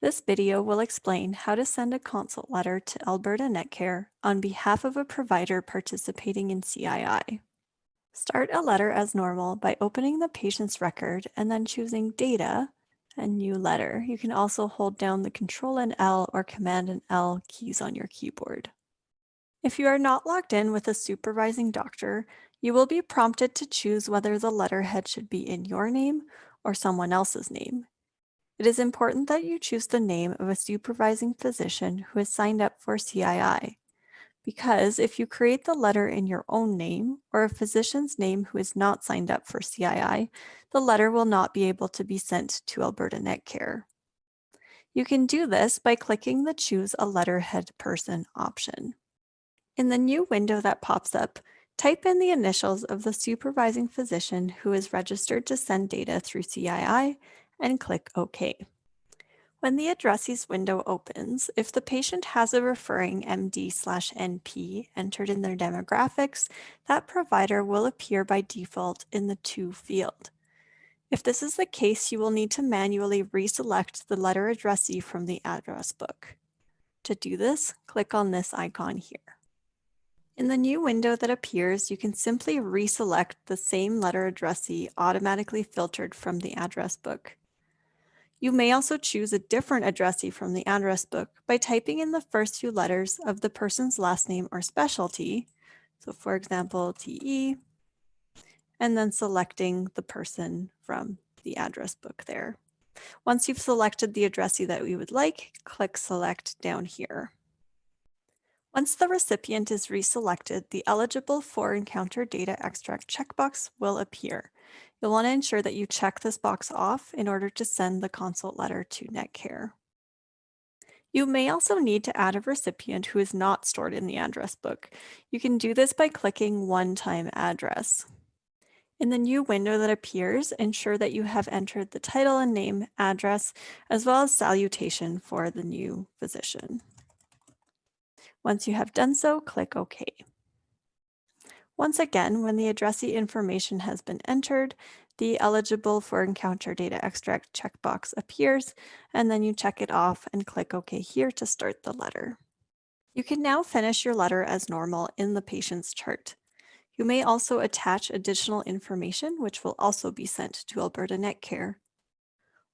This video will explain how to send a consult letter to Alberta Netcare on behalf of a provider participating in CII. Start a letter as normal by opening the patient's record and then choosing Data and New Letter. You can also hold down the Control and L or Command and L keys on your keyboard. If you are not logged in with a supervising doctor, you will be prompted to choose whether the letterhead should be in your name or someone else's name. It is important that you choose the name of a supervising physician who has signed up for CII, because if you create the letter in your own name or a physician's name who is not signed up for CII, the letter will not be able to be sent to Alberta Netcare. You can do this by clicking the Choose a Letterhead Person option. In the new window that pops up, type in the initials of the supervising physician who is registered to send data through CII and click OK. When the addressees window opens, if the patient has a referring MD/NP entered in their demographics, that provider will appear by default in the To field. If this is the case, you will need to manually reselect the letter addressee from the address book. To do this, click on this icon here. In the new window that appears, you can simply reselect the same letter addressee automatically filtered from the address book. You may also choose a different addressee from the address book by typing in the first few letters of the person's last name or specialty, so for example, TE, and then selecting the person from the address book there. Once you've selected the addressee that we would like, click Select down here. Once the recipient is reselected, the Eligible for Encounter Data Extract checkbox will appear. You'll want to ensure that you check this box off in order to send the consult letter to Netcare. You may also need to add a recipient who is not stored in the address book. You can do this by clicking One-Time Address. In the new window that appears, ensure that you have entered the title and name, address, as well as salutation for the new physician. Once you have done so, click OK. Once again, when the addressee information has been entered, the Eligible for Encounter Data Extract checkbox appears, and then you check it off and click OK here to start the letter. You can now finish your letter as normal in the patient's chart. You may also attach additional information, which will also be sent to Alberta Netcare.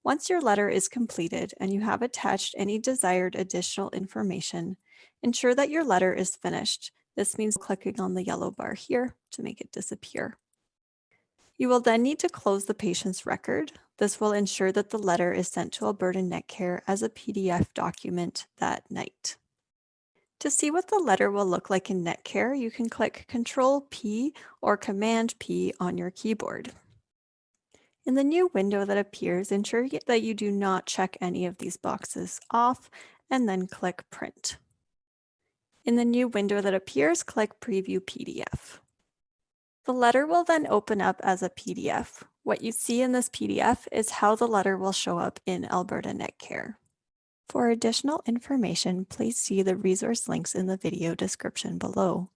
Once your letter is completed and you have attached any desired additional information, ensure that your letter is finished. This means clicking on the yellow bar here to make it disappear. You will then need to close the patient's record. This will ensure that the letter is sent to Alberta Netcare as a PDF document that night. To see what the letter will look like in Netcare, you can click Control-P or Command-P on your keyboard. In the new window that appears, ensure that you do not check any of these boxes off and then click Print. In the new window that appears, click Preview PDF. The letter will then open up as a PDF. What you see in this PDF is how the letter will show up in Alberta Netcare. For additional information, please see the resource links in the video description below.